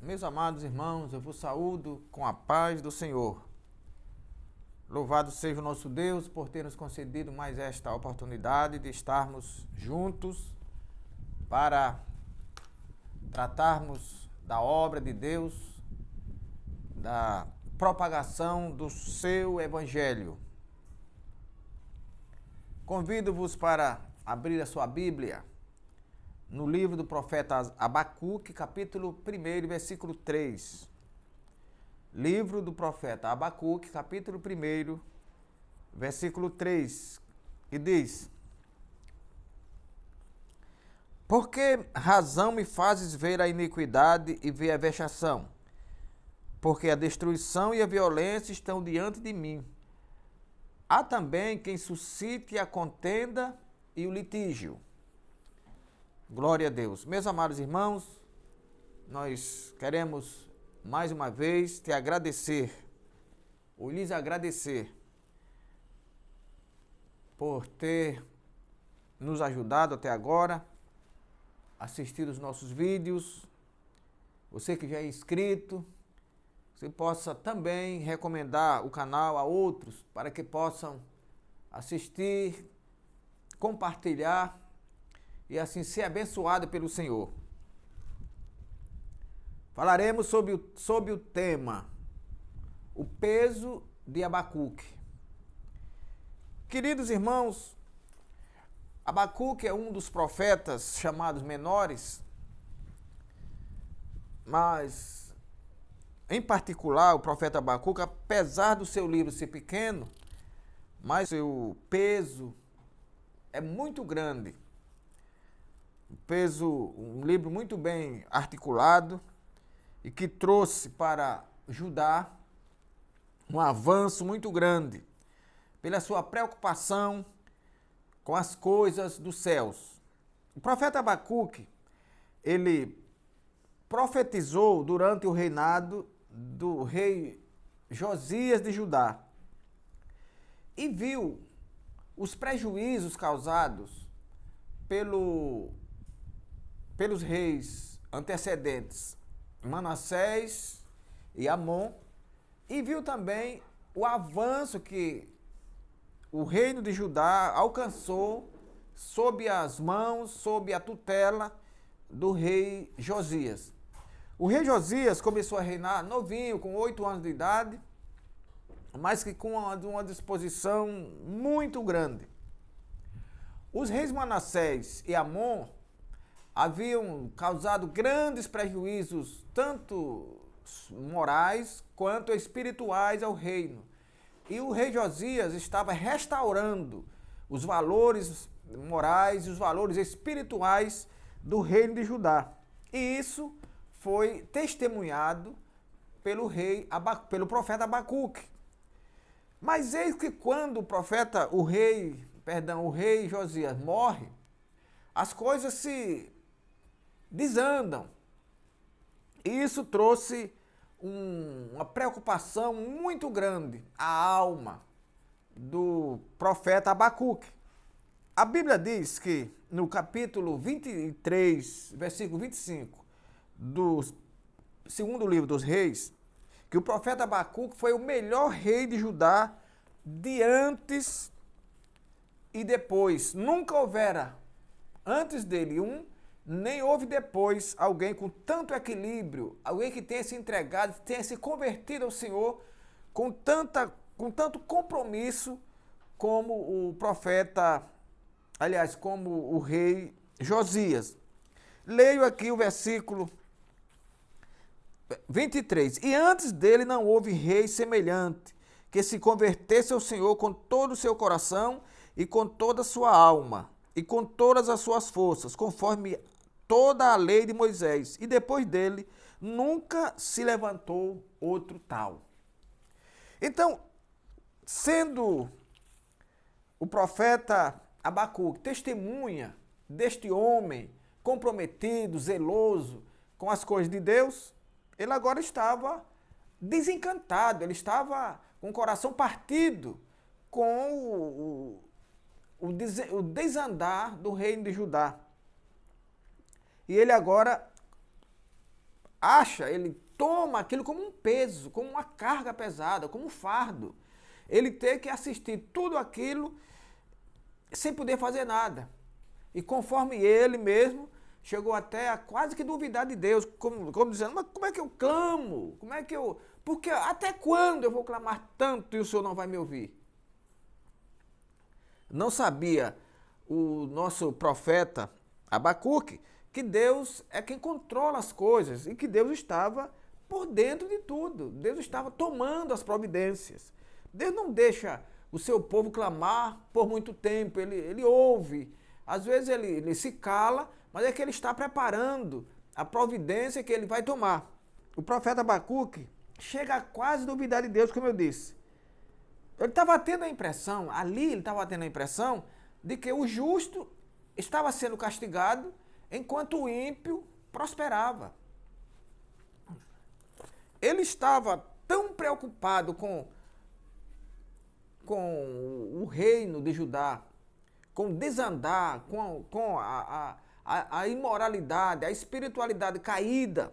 Meus amados irmãos, eu vos saúdo com a paz do Senhor. Louvado seja o nosso Deus por ter nos concedido mais esta oportunidade de estarmos juntos para tratarmos da obra de Deus, da propagação do seu Evangelho. Convido-vos para abrir a sua Bíblia no livro do profeta Abacuque, capítulo 1, versículo 3. Livro do profeta Abacuque, capítulo 1, versículo 3, que diz: Por que razão me fazes ver a iniquidade e ver a vexação? Porque a destruição e a violência estão diante de mim. Há também quem suscite a contenda e o litígio. Glória a Deus. Meus amados irmãos, nós queremos mais uma vez te agradecer, ou lhes agradecer, por ter nos ajudado até agora, assistir os nossos vídeos. Você que já é inscrito, você possa também recomendar o canal a outros para que possam assistir, compartilhar e assim ser abençoado pelo Senhor. Falaremos sobre o tema, o peso de Abacuque. Queridos irmãos, Abacuque é um dos profetas chamados menores, mas, em particular, o profeta Abacuque, apesar do seu livro ser pequeno, mas seu peso é muito grande. Um livro muito bem articulado e que trouxe para Judá um avanço muito grande pela sua preocupação com as coisas dos céus. O profeta Abacuque, ele profetizou durante o reinado do rei Josias de Judá e viu os prejuízos causados pelos reis antecedentes, Manassés e Amon, e viu também o avanço que o reino de Judá alcançou sob as mãos, sob a tutela do rei Josias. O rei Josias começou a reinar novinho, com 8 anos de idade, mas que com uma disposição muito grande. Os reis Manassés e Amon haviam causado grandes prejuízos, tanto morais quanto espirituais, ao reino. E o rei Josias estava restaurando os valores morais e os valores espirituais do reino de Judá. E isso foi testemunhado pelo profeta Abacuque. Mas eis que quando o rei Josias morre, as coisas se desandam. E isso trouxe uma preocupação muito grande à alma do profeta Abacuque. A Bíblia diz que no capítulo 23, versículo 25 do segundo livro dos reis, que o profeta Abacuque foi o melhor rei de Judá de antes e depois. Nunca houvera antes dele nem houve depois alguém com tanto equilíbrio, alguém que tenha se entregado, tenha se convertido ao Senhor com tanto compromisso como o profeta, como o rei Josias. Leio aqui o versículo 23. E antes dele não houve rei semelhante, que se convertesse ao Senhor com todo o seu coração e com toda a sua alma e com todas as suas forças, conforme toda a lei de Moisés. E depois dele nunca se levantou outro tal. Então, sendo o profeta Abacuque testemunha deste homem comprometido, zeloso com as coisas de Deus, ele agora estava desencantado, ele estava com o coração partido com o desandar do reino de Judá. E ele agora ele toma aquilo como um peso, como uma carga pesada, como um fardo. Ele tem que assistir tudo aquilo sem poder fazer nada. E conforme ele mesmo chegou até a quase que duvidar de Deus, como dizendo, mas como é que eu clamo? Porque até quando eu vou clamar tanto e o Senhor não vai me ouvir? Não sabia o nosso profeta Abacuque que Deus é quem controla as coisas e que Deus estava por dentro de tudo. Deus estava tomando as providências. Deus não deixa o seu povo clamar por muito tempo, ele ouve. Às vezes ele se cala, mas é que ele está preparando a providência que ele vai tomar. O profeta Abacuque chega a quase duvidar de Deus, como eu disse. Ele estava tendo a impressão, ele estava tendo a impressão de que o justo estava sendo castigado enquanto o ímpio prosperava. Ele estava tão preocupado com o reino de Judá, com desandar, com a imoralidade, a espiritualidade caída,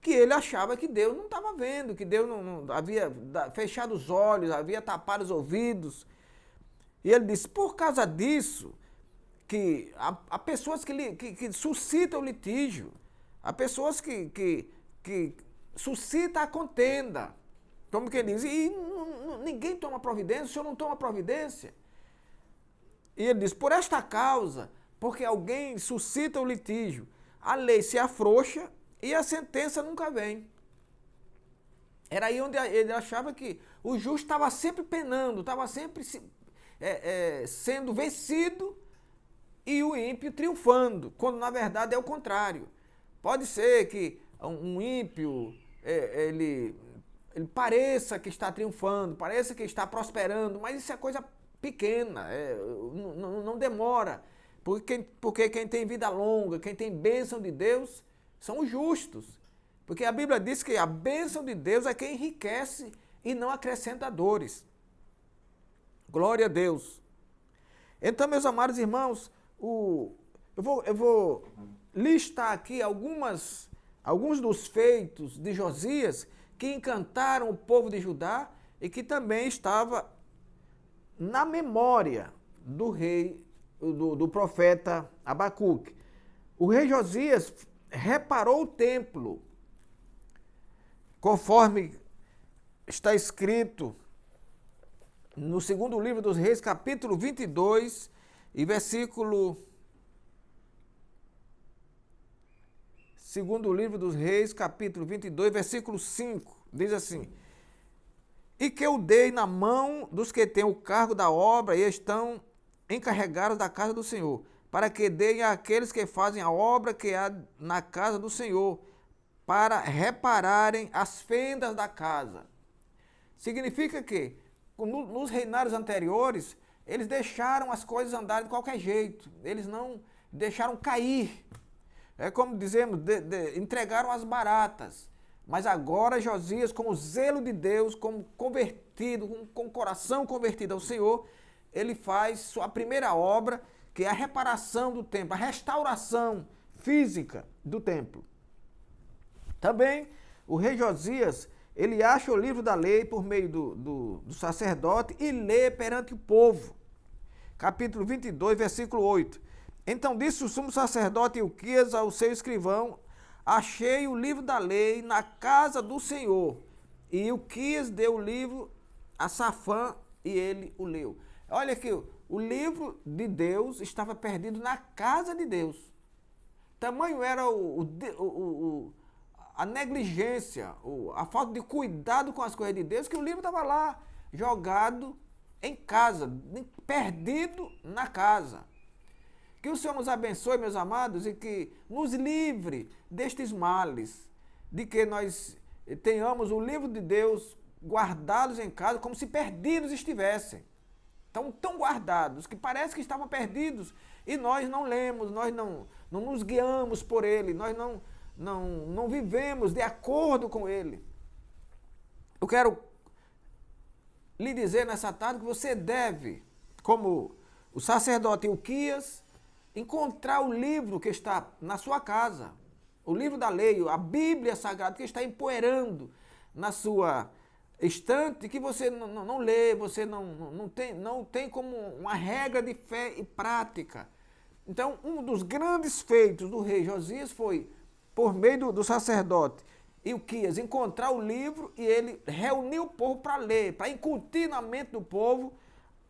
que ele achava que Deus não estava vendo, que Deus não havia fechado os olhos, havia tapado os ouvidos. E ele disse, por causa disso, que há pessoas que suscitam litígio, há pessoas que suscitam a contenda. Como que ele diz, e ninguém toma providência, o Senhor não toma providência. E ele diz, por esta causa, porque alguém suscita o litígio, a lei se afrouxa e a sentença nunca vem. Era aí onde ele achava que o justo estava sempre penando, estava sempre sendo vencido e o ímpio triunfando, quando na verdade é o contrário. Pode ser que um ímpio, ele pareça que está triunfando, pareça que está prosperando, mas isso é coisa pequena, não demora, porque quem tem vida longa, quem tem bênção de Deus, são os justos. Porque a Bíblia diz que a bênção de Deus é quem enriquece e não acrescenta dores. Glória a Deus. Então, meus amados irmãos, eu vou listar aqui alguns dos feitos de Josias que encantaram o povo de Judá e que também estava na memória do rei, do profeta Abacuque. O rei Josias reparou o templo, conforme está escrito no segundo livro dos Reis, capítulo 22, e versículo... Segundo livro dos Reis, capítulo 22, versículo 5, diz assim, e que eu dei na mão dos que têm o cargo da obra e estão encarregados da casa do Senhor, para que deem àqueles que fazem a obra que há na casa do Senhor, para repararem as fendas da casa. Significa que, nos reinados anteriores, eles deixaram as coisas andarem de qualquer jeito, eles não deixaram cair. É como dizemos, entregaram as baratas. Mas agora Josias, com o zelo de Deus, como convertido, com o coração convertido ao Senhor, ele faz sua primeira obra, que é a reparação do templo, a restauração física do templo. Também o rei Josias, ele acha o livro da lei por meio do sacerdote e lê perante o povo. Capítulo 22, versículo 8. Então disse o sumo sacerdote Ilquias ao seu escrivão, achei o livro da lei na casa do Senhor. E Ilquias deu o livro a Safã e ele o leu. Olha aqui, o livro de Deus estava perdido na casa de Deus. Tamanho era a negligência, a falta de cuidado com as coisas de Deus, que o livro estava lá, jogado em casa, perdido na casa. Que o Senhor nos abençoe, meus amados, e que nos livre destes males, de que nós tenhamos o livro de Deus guardados em casa como se perdidos estivessem. Estão tão guardados que parece que estavam perdidos e nós não lemos, nós não nos guiamos por ele, nós não vivemos de acordo com ele. Eu quero lhe dizer nessa tarde que você deve, como o sacerdote Ilquias, encontrar o livro que está na sua casa. o livro da lei, a Bíblia Sagrada, que está empoeirando na sua estante, que você não lê, você não tem como uma regra de fé e prática. Então, um dos grandes feitos do rei Josias foi, por meio do sacerdote Ilquias, encontrar o livro e ele reuniu o povo para ler, para incutir na mente do povo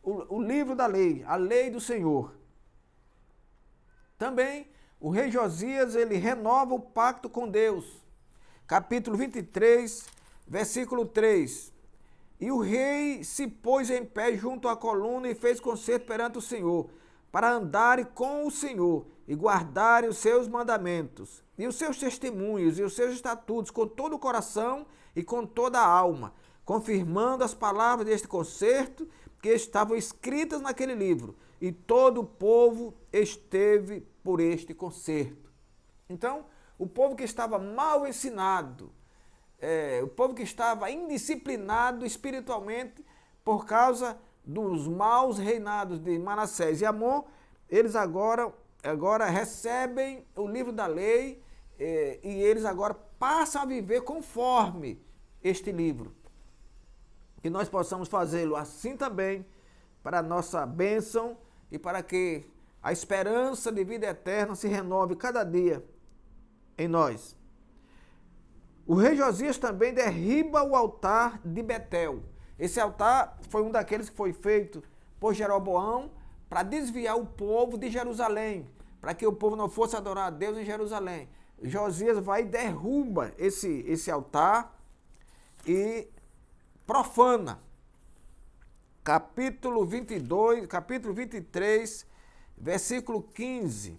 o livro da lei, a lei do Senhor. Também, o rei Josias, ele renova o pacto com Deus. Capítulo 23, versículo 3. E o rei se pôs em pé junto à coluna e fez concerto perante o Senhor, para andarem com o Senhor e guardarem os seus mandamentos, e os seus testemunhos, e os seus estatutos, com todo o coração e com toda a alma, confirmando as palavras deste concerto que estavam escritas naquele livro. E todo o povo esteve por este concerto. Então, o povo que estava mal ensinado, o povo que estava indisciplinado espiritualmente por causa dos maus reinados de Manassés e Amon, eles agora recebem o livro da lei e eles agora passam a viver conforme este livro. Que nós possamos fazê-lo assim também para a nossa bênção e para que a esperança de vida eterna se renove cada dia em nós. O rei Josias também derriba o altar de Betel. Esse altar foi um daqueles que foi feito por Jeroboão para desviar o povo de Jerusalém, para que o povo não fosse adorar a Deus em Jerusalém. Josias vai e derruba esse altar e profana. Capítulo 23, versículo 15.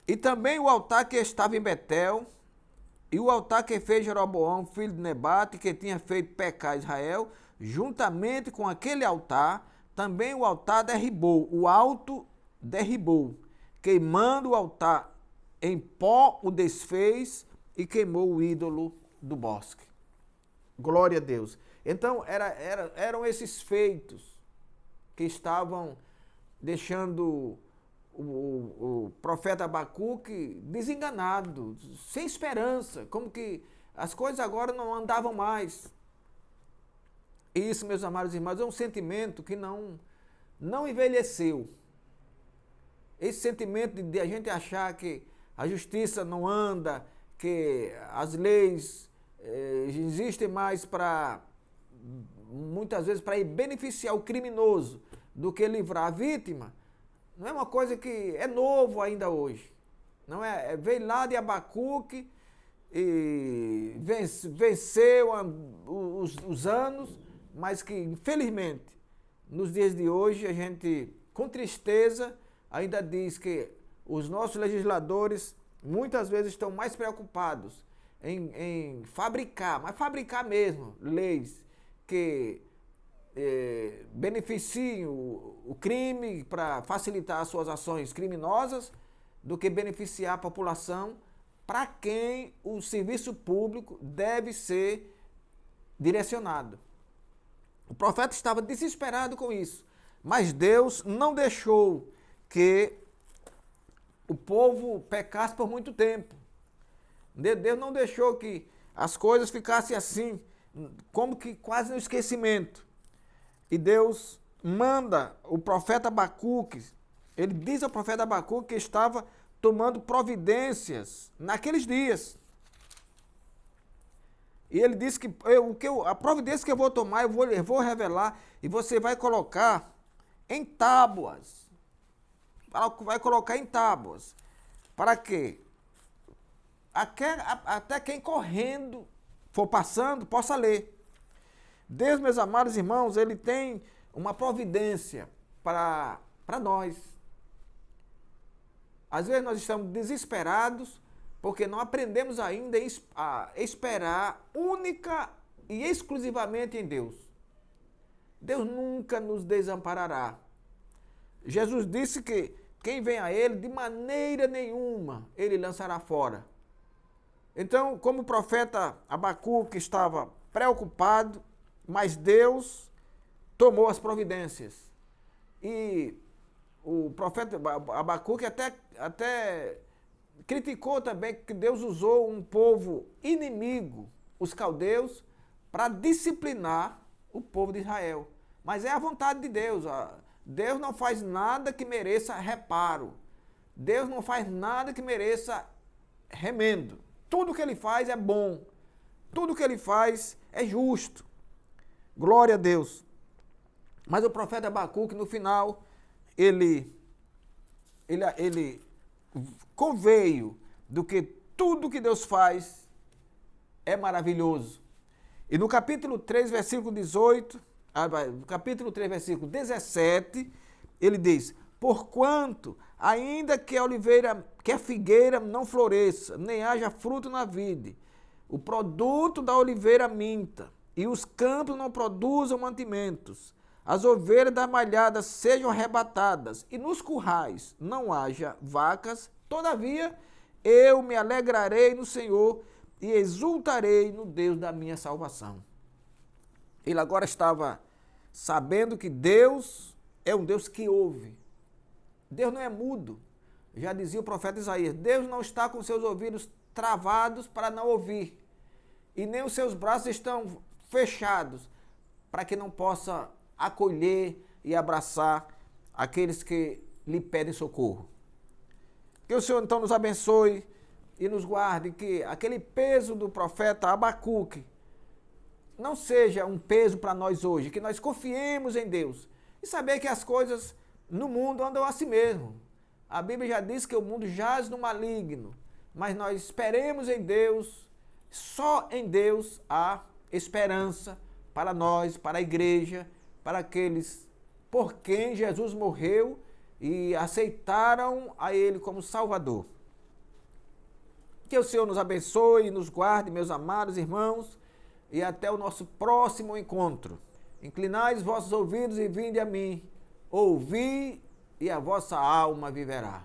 E também o altar que estava em Betel, e o altar que fez Jeroboão, filho de Nebate, que tinha feito pecar Israel, juntamente com aquele altar, também o altar derribou, o alto derribou, queimando o altar em pó o desfez e queimou o ídolo do bosque. Glória a Deus. Então, eram esses feitos que estavam deixando o profeta Abacuque desenganado, sem esperança, como que as coisas agora não andavam mais. E isso, meus amados irmãos, é um sentimento que não envelheceu. Esse sentimento de a gente achar que a justiça não anda, que as leis existem mais para, muitas vezes, para beneficiar o criminoso do que livrar a vítima, não é uma coisa que é novo ainda hoje. Não é? Veio lá de Abacuque e venceu os anos, mas que, infelizmente, nos dias de hoje, a gente, com tristeza, ainda diz que os nossos legisladores muitas vezes estão mais preocupados em fabricar, mas fabricar mesmo, leis que beneficiem o crime para facilitar as suas ações criminosas, do que beneficiar a população para quem o serviço público deve ser direcionado. O profeta estava desesperado com isso, mas Deus não deixou que o povo pecasse por muito tempo. Deus não deixou que as coisas ficassem assim, como que quase no esquecimento. E Deus manda o profeta Abacuque, ele diz ao profeta Abacuque que estava tomando providências naqueles dias. E ele disse que a providência que eu vou tomar, eu vou revelar, e você vai colocar em tábuas. Vai colocar em tábuas. Para quê? Até quem correndo for passando possa ler. Deus, meus amados irmãos, ele tem uma providência para nós. Às vezes nós estamos desesperados porque não aprendemos ainda a esperar única e exclusivamente em Deus. Deus nunca nos desamparará. Jesus disse que quem vem a Ele, de maneira nenhuma, Ele lançará fora. Então, como o profeta Abacuque estava preocupado, mas Deus tomou as providências. E o profeta Abacuque até criticou também que Deus usou um povo inimigo, os caldeus, para disciplinar o povo de Israel. Mas é a vontade de Deus. Deus não faz nada que mereça reparo. Deus não faz nada que mereça remendo. Tudo que ele faz é bom. Tudo que ele faz é justo. Glória a Deus. Mas o profeta Abacuque, no final, ele conveio do que tudo que Deus faz é maravilhoso. E no capítulo 3, versículo 18, no capítulo 3, versículo 17, ele diz: porquanto, ainda que a figueira não floresça, nem haja fruto na vide, o produto da oliveira minta, e os campos não produzam mantimentos, as ovelhas das malhadas sejam arrebatadas, e nos currais não haja vacas, todavia eu me alegrarei no Senhor e exultarei no Deus da minha salvação. Ele agora estava sabendo que Deus é um Deus que ouve. Deus não é mudo. Já dizia o profeta Isaías, Deus não está com seus ouvidos travados para não ouvir, e nem os seus braços estão fechados para que não possa acolher e abraçar aqueles que lhe pedem socorro. Que o Senhor então nos abençoe e nos guarde, que aquele peso do profeta Abacuque não seja um peso para nós hoje, que nós confiemos em Deus e saber que as coisas no mundo andam assim mesmo. A Bíblia já diz que o mundo jaz no maligno, mas nós esperemos em Deus, só em Deus há esperança para nós, para a igreja, para aqueles por quem Jesus morreu e aceitaram a Ele como Salvador. Que o Senhor nos abençoe e nos guarde, meus amados irmãos, e até o nosso próximo encontro. Inclinai os vossos ouvidos e vinde a mim, ouvi e a vossa alma viverá.